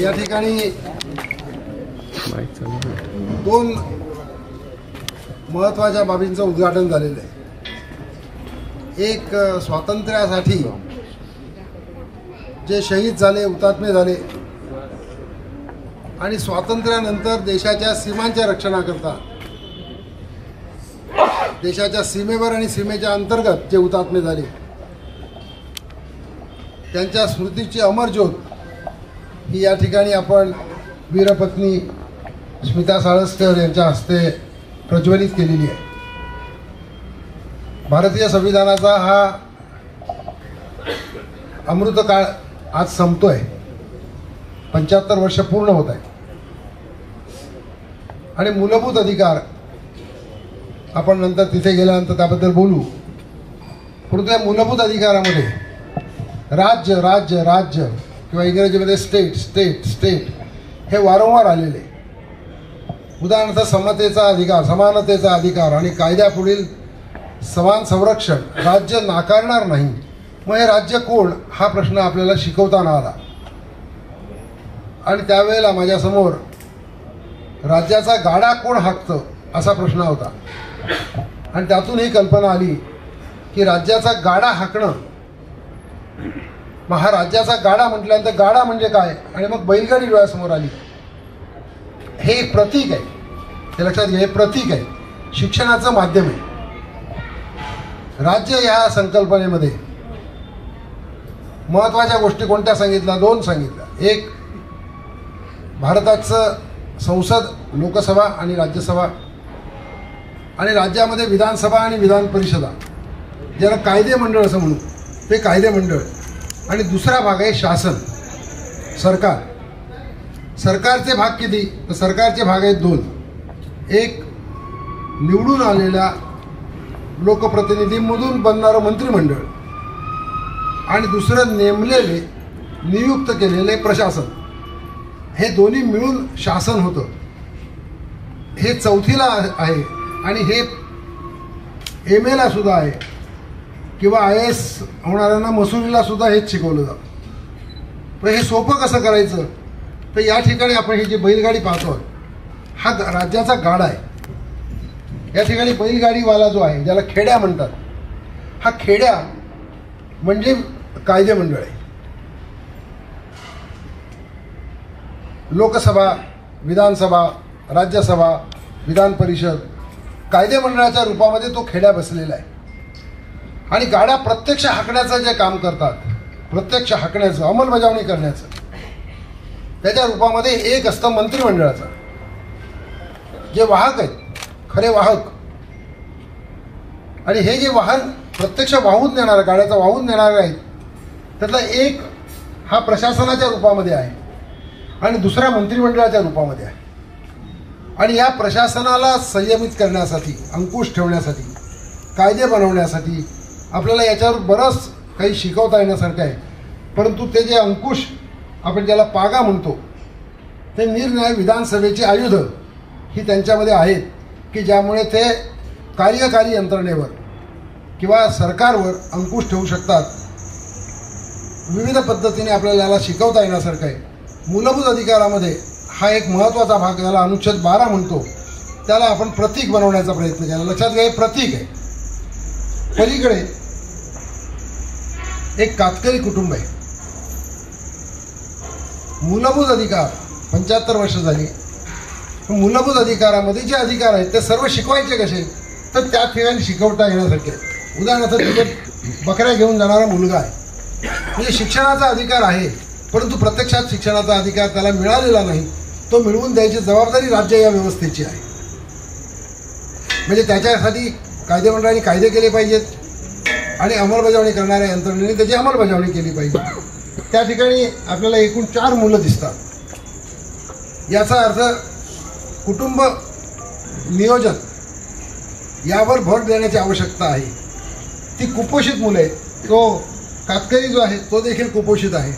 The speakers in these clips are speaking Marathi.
या ठिकाणी दोन महत्त्वाच्या बाबींचं उद्घाटन झालेलं आहे। एक स्वातंत्र्यासाठी जे शहीद झाले, हुतात्मे झाले आणि स्वातंत्र्यानंतर देशाच्या सीमांच्या रक्षणाकरता देशाच्या सीमेवर आणि सीमेच्या अंतर्गत जे हुतात्मे झाले त्यांच्या स्मृतीची अमर ज्योत ही या ठिकाणी आपण वीरपत्नी स्मिता साळसकर यांच्या हस्ते प्रज्वलित केलेली आहे। भारतीय संविधानाचा हा अमृतकाळ आज संपतोय, 75 वर्ष पूर्ण होत आहे आणि मूलभूत अधिकार आपण नंतर तिथे गेल्यानंतर त्याबद्दल बोलू। परंतु या मूलभूत अधिकारामध्ये राज्य राज्य राज्य किंवा इंग्रजीमध्ये स्टेट स्टेट स्टेट हे वारंवार आलेले। उदाहरणार्थ समतेचा अधिकार, समानतेचा अधिकार आणि कायद्यापुढील समान संरक्षण राज्य नाकारणार नाही। मग हे राज्य कोण हा प्रश्न आपल्याला शिकवताना आला आणि त्यावेळेला माझ्यासमोर राज्याचा गाडा कोण हाकतं असा प्रश्न होता आणि त्यातून ही कल्पना आली की राज्याचा गाडा हाकणं, मग हा राज्याचा गाडा म्हटल्यानंतर गाडा म्हणजे काय आणि मग बैलगाडी डोळ्यासमोर आली। हे एक प्रतीक आहे, हे लक्षात घ्या, हे प्रतीक आहे, शिक्षणाचं माध्यम आहे। राज्य या संकल्पनेमध्ये महत्त्वाच्या गोष्टी कोणत्या सांगितल्या? दोन सांगितल्या। एक, भारताचं संसद, लोकसभा आणि राज्यसभा आणि राज्यामध्ये विधानसभा आणि विधान परिषदा, ज्याला कायदे मंडळ असं म्हणू, ते कायदे मंडळ। आणि दुसरा भाग आहे शासन, सरकार। सरकारचे भाग किती? तर सरकारचे भाग आहेत दोन। एक, निवडून आलेल्या लोकप्रतिनिधींमधून बनणारं मंत्रिमंडळ आणि दुसरं नेमलेले, नियुक्त केलेले प्रशासन। हे दोन्ही मिळून शासन होतं। हे चौथीला आहे आणि हे MA ला सुद्धा आहे किंवा IAS होणाऱ्यांना मसुरीला सुद्धा हेच शिकवलं जातं। पण हे सोपं कसं करायचं? तर या ठिकाणी आपण ही जी बैलगाडी पाहतोय हा राज्याचा गाडा आहे। या ठिकाणी बैलगाडीवाला जो आहे, ज्याला खेड्या म्हणतात, हा खेड्या म्हणजे कायदे मंडळ आहे। लोकसभा, विधानसभा, राज्यसभा, विधान परिषद कायदे मंडळाच्या रूपामध्ये तो खेड्या बसलेला आहे आणि गाड्या प्रत्यक्ष हाकण्याचं जे काम करतात, प्रत्यक्ष हाकण्याचं, अंमलबजावणी करण्याचं, त्याच्या रूपामध्ये एक असतं मंत्रिमंडळाचं, जे वाहक आहेत, खरे वाहक। आणि हे जे वाहन प्रत्यक्ष वाहून नेणारे, गाड्याचा वाहून नेणारे आहेत, त्यातला एक हा प्रशासनाच्या रूपामध्ये आहे आणि दुसरा मंत्रिमंडळाच्या रूपामध्ये आहे। आणि या प्रशासनाला संयमित करण्यासाठी, अंकुश ठेवण्यासाठी, कायदे बनवण्यासाठी आपल्याला याच्यावर बरंच काही शिकवता येण्यासारखं आहे। परंतु ते जे अंकुश, आपण ज्याला पागा म्हणतो, ते निरनिराळ्या विधानसभेची आयुधं ही त्यांच्यामध्ये आहेत की ज्यामुळे ते कार्यकारी यंत्रणेवर किंवा सरकारवर अंकुश ठेवू शकतात। विविध पद्धतीने आपल्याला याला शिकवता येण्यासारखं आहे। मूलभूत अधिकारामध्ये हा एक महत्त्वाचा भाग, ज्याला अनुच्छेद 12 म्हणतो, त्याला आपण प्रतीक बनवण्याचा प्रयत्न केला। लक्षात घ्या, हे प्रतीक आहे। पलीकडे एक कातकरी कुटुंब आहे। मूलभूत अधिकार 75 वर्ष झाली। मूलभूत अधिकारामध्ये जे अधिकार आहेत ते सर्व शिकवायचे कसे? तर त्या ठिकाणी शिकवता येण्यासारखे। उदाहरणार्थ, तिथे बकऱ्या घेऊन जाणारा मुलगा आहे, म्हणजे शिक्षणाचा अधिकार आहे, परंतु प्रत्यक्षात शिक्षणाचा अधिकार त्याला मिळालेला नाही। तो मिळवून द्यायची जबाबदारी राज्य या व्यवस्थेची आहे। म्हणजे त्याच्यासाठी कायदे मंडळाने कायदे केले पाहिजेत आणि अंमलबजावणी करणाऱ्या यंत्रणेने त्याची अंमलबजावणी केली पाहिजे। त्या ठिकाणी आपल्याला एकूण 4 मुलं दिसतात। याचा अर्थ कुटुंब नियोजन यावर भर देण्याची आवश्यकता आहे। ती कुपोषित मुलं आहेत, तो कातकरी जो आहे तो देखील कुपोषित आहे।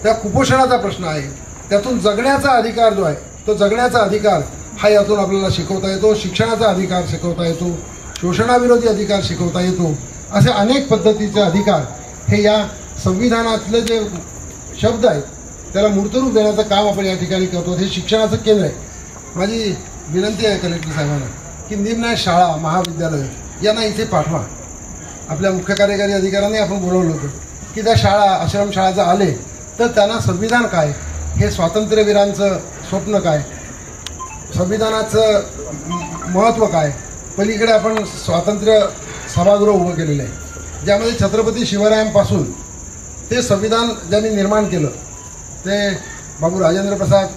त्या कुपोषणाचा प्रश्न आहे, त्यातून जगण्याचा अधिकार जो आहे, तो जगण्याचा अधिकार हा यातून आपल्याला शिकवता येतो। शिक्षणाचा अधिकार शिकवता येतो, शोषणाविरोधी अधिकार शिकवता येतो। असे अनेक पद्धतीचे अधिकार हे या संविधानातले जे शब्द आहेत त्याला मूर्तरूप देण्याचं काम आपण या ठिकाणी करतो. हे शिक्षणाचं केंद्र आहे. माझी विनंती आहे कलेक्टर साहेबांना की निम्न शाळा महाविद्यालय यांना इथे पाठवा. आपल्या मुख्य कार्यकारी अधिकाऱ्यांनी आपण बोलवलं होतं की त्या शाळा आश्रमशाळा जर आले तर त्यांना संविधान काय, हे स्वातंत्र्यवीरांचं स्वप्न काय, संविधानाचं महत्त्व काय, पलीकडे आपण स्वातंत्र्य सभागृह उभं केलेलं आहे ज्यामध्ये छत्रपती शिवरायांपासून ते संविधान ज्यांनी निर्माण केलं ते बाबू राजेंद्र प्रसाद,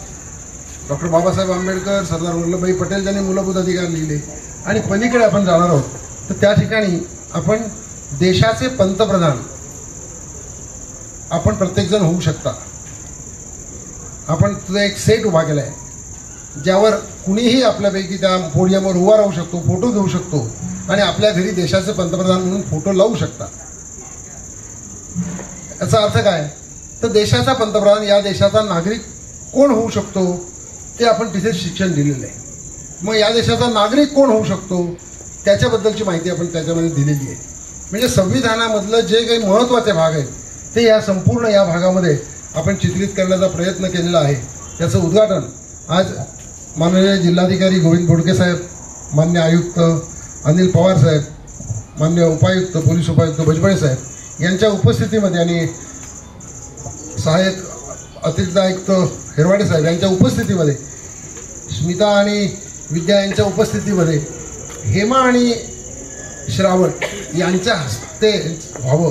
डॉक्टर बाबासाहेब आंबेडकर, सरदार वल्लभभाई पटेल ज्यांनी मूलभूत अधिकार लिहिले, आणि पलीकडे आपण जाणार आहोत तर त्या ठिकाणी आपण देशाचे पंतप्रधान आपण प्रत्येकजण होऊ शकता. आपण तुझा एक सेट उभा केला आहे ज्यावर कुणीही आपल्यापैकी त्या पोडियमवर उभा राहू शकतो, फोटो घेऊ शकतो आणि आपल्या घरी देशाचे पंतप्रधान म्हणून फोटो लावू शकता. याचा अर्थ काय तर देशाचा पंतप्रधान, या देशाचा नागरिक कोण होऊ शकतो ते आपण तिथे शिक्षण दिलेलं आहे. मग या देशाचा नागरिक कोण होऊ शकतो त्याच्याबद्दलची माहिती आपण त्याच्यामध्ये दिलेली आहे. म्हणजे संविधानामधलं जे काही महत्त्वाचे भाग आहेत ते या संपूर्ण या भागामध्ये आपण चित्रित करण्याचा प्रयत्न केलेला आहे. त्याचं उद्घाटन आज माननीय जिल्हाधिकारी गोविंद बोडके साहेब, मान्य आयुक्त अनिल पवार साहेब, मान्य उपायुक्त पोलीस उपायुक्त भुजबळ साहेब यांच्या उपस्थितीमध्ये आणि सहाय्यक अतिरिक्त आयुक्त हिरवाडे साहेब यांच्या उपस्थितीमध्ये, स्मिता आणि विद्या यांच्या उपस्थितीमध्ये हेमा आणि श्रावण यांच्या हस्ते व्हावं,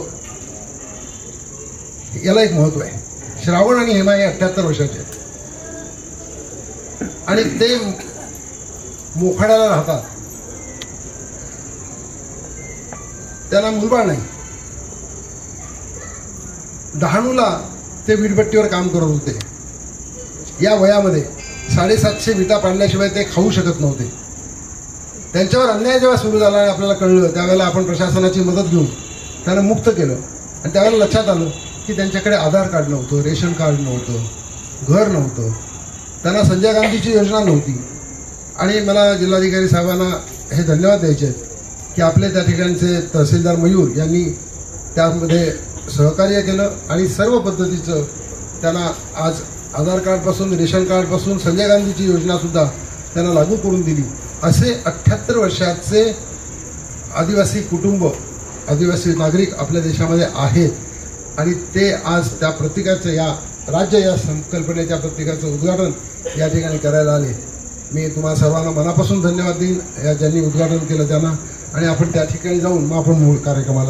याला एक महत्त्व आहे. श्रावण आणि हेमा हे 78 वर्षाचे आहेत आणि ते मोखाड्याला राहतात, त्यांना मुलबाळ नाही. डहाणूला ते वीटभट्टीवर काम करत होते. या वयामध्ये 750 विटा पाडल्याशिवाय ते खाऊ शकत नव्हते. त्यांच्यावर अन्याय जेव्हा सुरू झाला आणि आपल्याला कळलं त्यावेळेला आपण प्रशासनाची मदत घेऊन त्यांना मुक्त केलं आणि त्यावेळेला लक्षात आलं की त्यांच्याकडे आधार कार्ड नव्हतं, रेशन कार्ड नव्हतं, घर नव्हतं, त्यांना संजय गांधीची योजना नव्हती. आणि मला जिल्हाधिकारी साहेबांना हे धन्यवाद द्यायचे आहेत की आपले त्या ठिकाणचे तहसीलदार मयूर यांनी त्यामध्ये सहकार्य केलं आणि सर्व पद्धतीचं त्यांना आज आधार कार्डपासून, रेशन कार्डपासून संजय गांधीची योजनासुद्धा त्यांना लागू करून दिली. असे 78 वर्षाचे आदिवासी कुटुंब, आदिवासी नागरिक आपल्या देशामध्ये आहेत आणि ते आज त्या प्रतीकाचं, या राज्य या संकल्पनेच्या प्रतीकाचं उद्घाटन या ठिकाणी करायला आले. मी तुम्हाला सर्वांना मनापासून धन्यवाद देईन या ज्यांनी उद्घाटन केलं त्यांना. आणि आपण त्या ठिकाणी जाऊन मग आपण मूळ कार्यक्रमाला